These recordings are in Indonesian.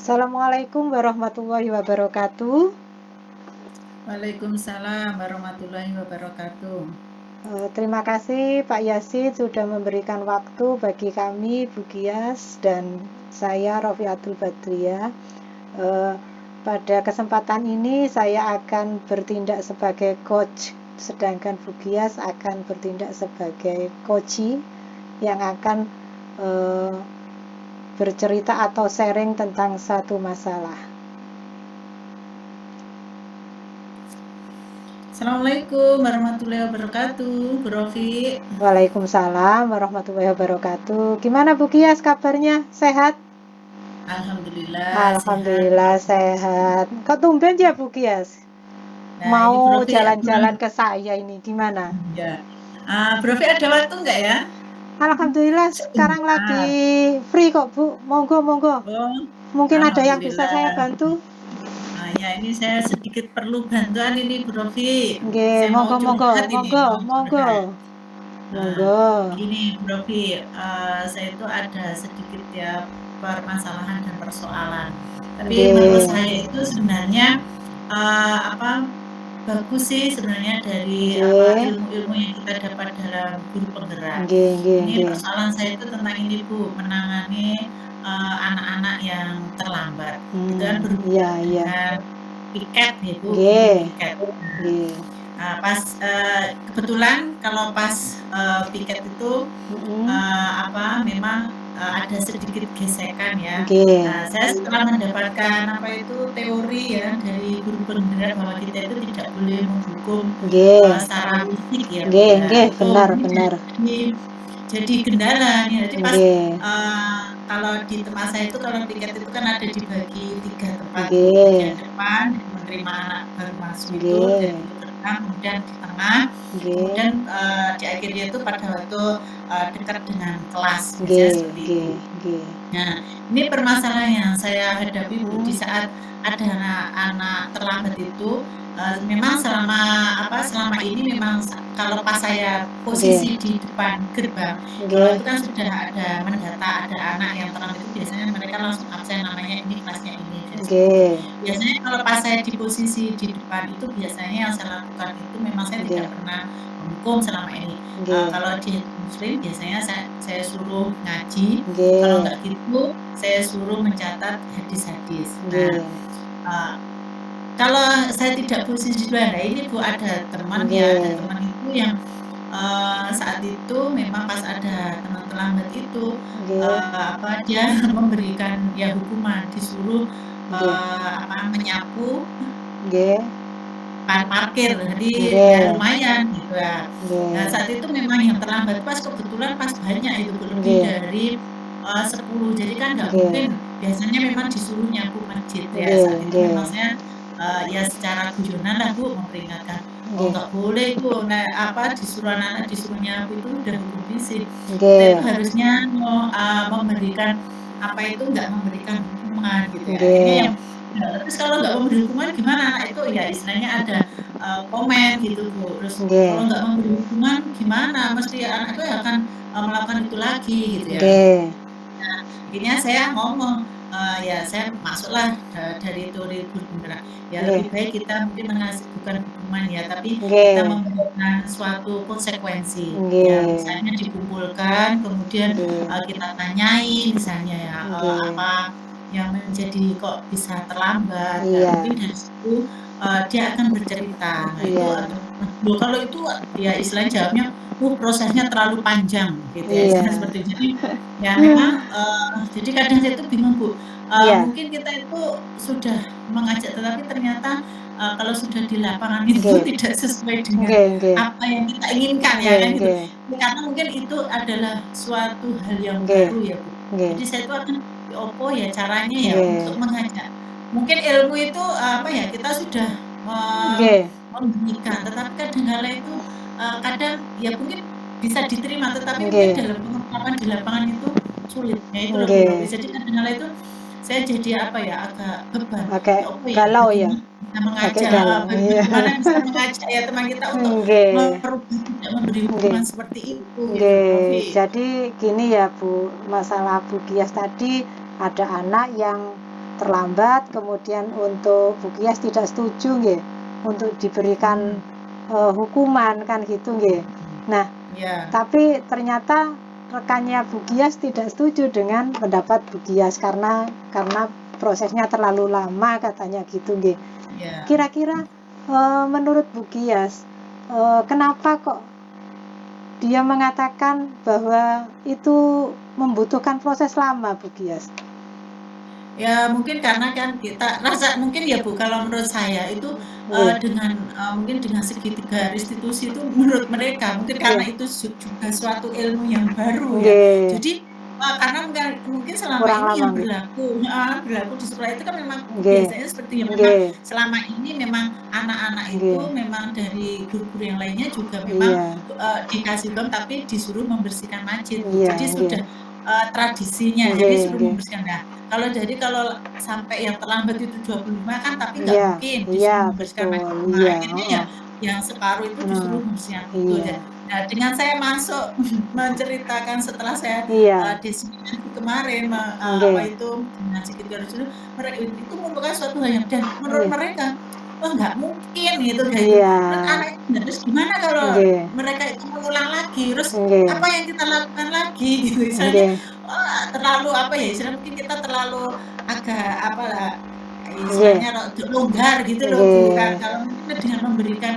Assalamualaikum warahmatullahi wabarakatuh. Waalaikumsalam warahmatullahi wabarakatuh. Terima kasih Pak Yasid sudah memberikan waktu bagi kami, Bu Gias, dan saya Rofiatul Badriah. Pada kesempatan ini saya akan bertindak sebagai coach, sedangkan Bu Gias akan bertindak sebagai coachee yang akan bercerita atau sharing tentang satu masalah. Assalamualaikum warahmatullahi wabarakatuh, Bu Rofi. Waalaikumsalam warahmatullahi wabarakatuh. Gimana Bu Gias kabarnya? Sehat? Alhamdulillah Alhamdulillah sehat. Kok tumben ya Bu Gias? Nah, ini Bu Mau Rofi, jalan-jalan ke saya ini gimana? ya. Bu Rofi ada waktu nggak ya? Alhamdulillah sekarang lagi Sebentar. free kok Bu. Monggo. Oh, Mungkin ada yang bisa saya Alhamdulillah. bantu? Ya ini saya sedikit perlu bantuan ini Bu Rofi. Nggih, Saya mau curhat ini, mau monggo. curhat. Nah, Monggo. gini Bu Rofi, saya itu ada sedikit ya permasalahan dan persoalan. Tapi menurut Nggih. saya itu sebenarnya bagus sih sebenarnya dari Nggih. ilmu-ilmu yang kita dapat dalam guru penggerak. Ini Nggih. persoalan saya itu tentang ini Bu, menangani anak-anak yang terlambat. Itu kan Iya, berhubungan iya. dengan piket ya Bu, guru Nggih. piket. Nggih. Pas kebetulan kalau pas piket itu memang ada sedikit gesekan ya. Nggih. Saya setelah mendapatkan teori ya dari guru penggerak bahwa kita itu tidak boleh menghukum Nggih. secara fisik ya Bu ya. Nggih, Itu benar. ini jadi kendala nih. Jadi pas Nggih. kalau di tempat saya itu kalau piket itu kan ada dibagi 3 tempat Bu. Nggih. Bagian depan menerima anak baru masuk itu Nggih. dari pintu gerbang, kemudian di tengah, Nggih. kemudian di akhirnya itu pada waktu dekat dengan kelas, biasanya Nggih. seperti itu. Nggih. Nah, ini permasalahan yang saya hadapi Bu, di saat ada anak-anak terlambat itu, memang selama ini memang kalau pas saya posisi di depan gerbang, kalau itu kan sudah ada mendata ada anak yang terlambat itu biasanya mereka langsung absen namanya ini kelasnya ini dan Nggih. biasanya kalau pas saya di posisi di depan itu biasanya yang saya lakukan itu memang saya tidak pernah menghukum selama ini. Kalau di muslim biasanya saya suruh ngaji, kalau nggak gitu saya suruh mencatat hadis-hadis. Nah, kalau saya tidak posisi dua, nah ini Bu ada teman itu yang saat itu memang pas ada teman terlambat itu dia memberikan ya hukuman disuruh menyapu parkir, jadi ya lumayan gitu ya. Nah saat itu memang yang terlambat pas kebetulan pas banyak itu lebih dari 10, jadi kan nggak mungkin biasanya memang disuruh nyapu masjid ya saat itu memang saya ya secara guyonan lah Bu memperingatkan nggak boleh Bu, disuruh anak-anak disuruh nyapu itu udah hukum fisik. Kita itu harusnya memberikan nggak memberikan hukuman gitu ya. Akhirnya yang terus kalau nggak memberi hukuman gimana? Anak itu ya istilahnya ada komen gitu Bu. Terus kalau nggak memberi hukuman gimana? Mesti anak itu akan melakukan itu lagi gitu ya. Nah, akhirnya saya ngomong, ya saya masuklah dari teori guru penggerak. Ya lebih baik kita mungkin bukan hukuman ya, tapi kita memberikan suatu konsekuensi. Ya misalnya dikumpulkan, kemudian kita tanyain misalnya ya, apa yang menjadi kok bisa terlambat. Dan mungkin dari situ dia akan bercerita. Nah itu kalau itu ya istilahnya jawabnya, prosesnya terlalu panjang gitu ya, istilahnya seperti itu. Jadi ya memang jadi kadang saya itu bingung Bu, mungkin kita itu sudah mengajak tetapi ternyata kalau sudah di lapangan itu tidak sesuai dengan apa yang kita inginkan ya kan gitu. Karena mungkin itu adalah suatu hal yang baru ya Bu. Jadi saya itu akan opo ya caranya ya untuk mengajak. Mungkin ilmu itu kita sudah memberikan, tetapi kadang-kala itu kadang ya mungkin bisa diterima, tetapi mungkin dalam pengungkapan di lapangan itu sulit. Ya itu loh Bu Rofi. Jadi kadang-kala itu saya jadi agak beban. Ya opo ya galau ya. bagaimana bisa mengajak ya teman kita untuk merubah tidak memberi hukuman seperti itu gitu Bu Rofi. Jadi gini ya Bu, masalah Bu Gias tadi ada anak yang terlambat, kemudian untuk Bu Gias tidak setuju nggih untuk diberikan hukuman kan gitu nggih. Nah, tapi ternyata rekannya Bu Gias tidak setuju dengan pendapat Bu Gias karena prosesnya terlalu lama katanya gitu nggih. Kira-kira menurut Bu Gias kenapa kok dia mengatakan bahwa itu membutuhkan proses lama, Bu Gias? Ya mungkin karena kan kita rasa mungkin ya Bu, kalau menurut saya itu dengan mungkin dengan segitiga restitusi itu menurut mereka mungkin karena itu juga suatu ilmu yang baru ya. Jadi karena mungkin selama ini yang berlaku di sekolah itu kan memang biasanya seperti yang memang selama ini memang anak-anak itu memang dari guru-guru yang lainnya juga memang dikasih bom tapi disuruh membersihkan masjid. Jadi sudah tradisinya, jadi suruh membersihkan. Nah, kalau sampai yang terlambat itu 25 kan tapi nggak mungkin disuruh membersihkan masjid. Nah, akhirnya ya yang separuh itu disuruh membersihkan itu. Nah, dengan saya masuk menceritakan setelah saya diseminasi kemarin apa itu dengan segitiga restitusi, itu merupakan suatu hal yang dan menurut mereka nggak mungkin gitu kayak gitu. Terus anak itu terus gimana kalau mereka itu mengulang lagi, terus apa yang kita lakukan lagi gitu misalnya terlalu apa ya istilahnya mungkin kita terlalu agak apalah istilahnya longgar gitu loh Bu kan kalau mungkin dengan memberikan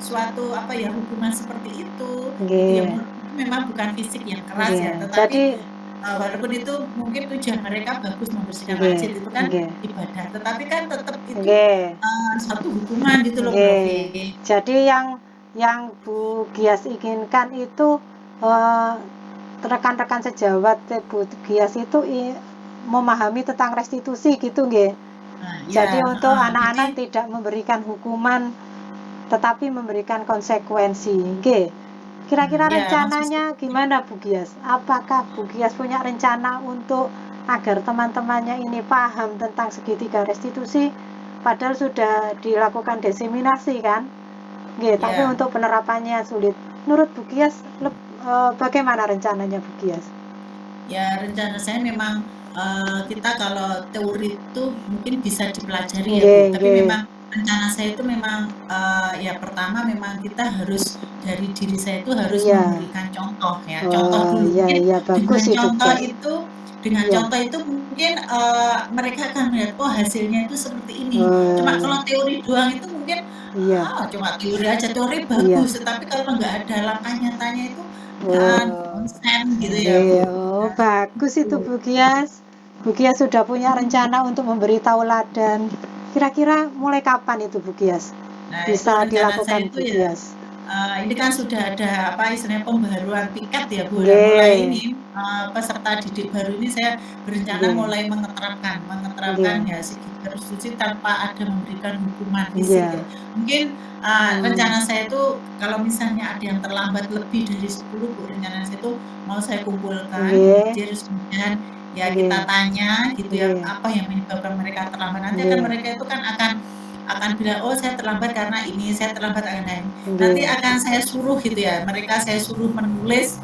suatu apa ya hukuman seperti itu gitu ya memang bukan fisik yang keras ya tetapi walaupun itu mungkin tujuan mereka bagus membersihkan masjid itu kan ibadah tetapi kan tetap itu satu hukuman gitu loh Prof. Jadi yang Bu Gias inginkan itu rekan-rekan sejawat Bu Gias itu memahami tentang restitusi gitu nggih. Jadi untuk anak-anak tidak memberikan hukuman tetapi memberikan konsekuensi nggih. Kira-kira rencananya gimana Bu Gias? Apakah Bu Gias punya rencana untuk agar teman-temannya ini paham tentang segitiga restitusi padahal sudah dilakukan diseminasi kan? Nggih, tapi untuk penerapannya sulit. Menurut Bu Gias bagaimana rencananya Bu Gias? Ya, rencana saya memang kita kalau teori itu mungkin bisa dipelajari ya Bu, tapi memang rencana saya itu memang ya pertama memang kita harus dari diri saya itu harus memberikan contoh ya, contoh dulu. Dengan contoh itu mungkin mereka akan melihat hasilnya itu seperti ini. Cuma kalau teori doang itu mungkin cuma teori aja, teori bagus, tetapi kalau nggak ada langkah nyatanya itu kan konsen gitu ya Bu. Bagus itu Bu Gias. Bu Gias sudah punya rencana untuk memberi tauladan. Kira-kira mulai kapan itu Bu Gias? Bisa dilakukan Bu Gias? Ini kan sudah ada apa istilahnya pembaruan tiket ya Bu. Mulai ini peserta didik baru ini saya berencana mulai mengeterapkan ya segitiga restitusi tanpa ada memberikan hukuman fisik ya. Mungkin rencana saya itu kalau misalnya ada yang terlambat lebih dari 10 Bu, rencana saya itu mau saya kumpulkan terus kemudian ya kita tanya gitu ya apa yang menyebabkan mereka terlambat. Nanti kan mereka itu kan akan bilang oh saya terlambat karena ini, saya terlambat karena ini. Nanti akan saya suruh gitu ya, mereka saya suruh menulis,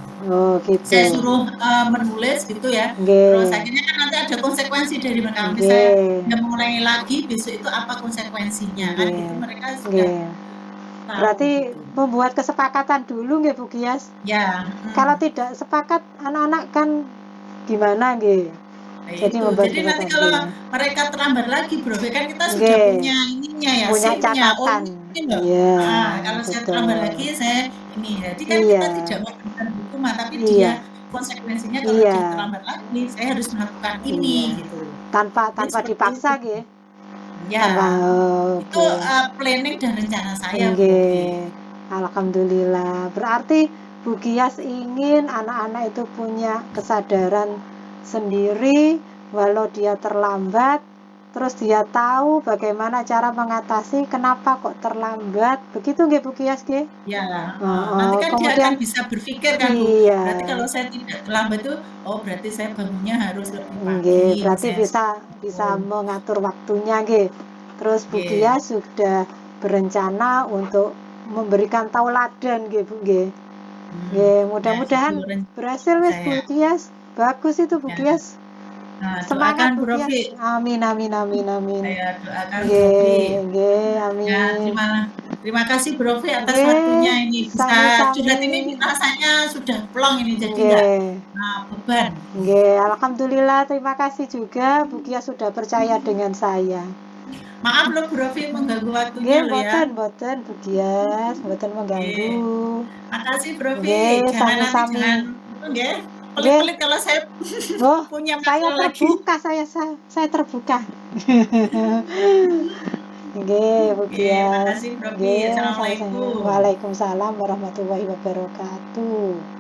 saya suruh menulis gitu ya. Terus akhirnya kan nanti ada konsekuensi dari mereka. Misalnya mengulangi lagi, besok itu apa konsekuensinya kan gitu mereka sudah. Berarti membuat kesepakatan dulu nggih Bu Gias? Ya. Kalau tidak sepakat anak-anak kan gimana nggih? Jadi nanti kalau mereka terlambat lagi Bro, kan kita sudah punya ininya ya, punya catatan. Kalau saya terlambat lagi saya ini. Jadi kan kita tidak memberikan hukuman, tapi dia konsekuensinya kalau dia terlambat lagi saya harus melakukan ini gitu. Tanpa dipaksa nggih. Ya. Itu planning dan rencana saya. Alhamdulillah. Berarti Bu Gias ingin anak-anak itu punya kesadaran sendiri walau dia terlambat, terus dia tahu bagaimana cara mengatasi kenapa kok terlambat. Begitu nggih Bu Gias nggih? Ya. Nanti kan kemudian, dia akan bisa berpikir kan Bu. Berarti kalau saya tidak terlambat itu berarti saya bangunnya harus lebih pagi. Berarti bisa mengatur waktunya nggih. Terus Bu Gias sudah berencana untuk memberikan tauladan nggih Bu nggih. Mudah-mudahan berhasil wis Bu Gias. Bagus itu Bu Gias. Nah, Semangat doakan Bu Bu Gias. Rofi. Amin amin amin amin. Saya doakan Bu Rofi. Nggih, nggih, Ya, amin. terima kasih Bu Rofi atas waktunya Nggih, ini. Bisa curhat ini sami-sami. rasanya sudah plong ini, jadi enggak Nggih. beban. Nggih, alhamdulillah terima kasih juga Bu Gias sudah percaya dengan saya. Maaf loh Bu Rofi mengganggu waktunya Nggih, loh ya. mboten Bu Gias, mboten mengganggu. Makasih Bu Rofi. Nggih, Jangan nanti sami-sami. jangan itu nggih, Nggih. pelit-pelit kalau saya Oh, punya saya masalah lagi. terbuka, saya terbuka. Nggih, Bu Oke, Gias. makasih Bu Rofi. Nggih, sama-sama. Assalamualaikum. Waalaikumsalam warahmatullahi wabarakatuh.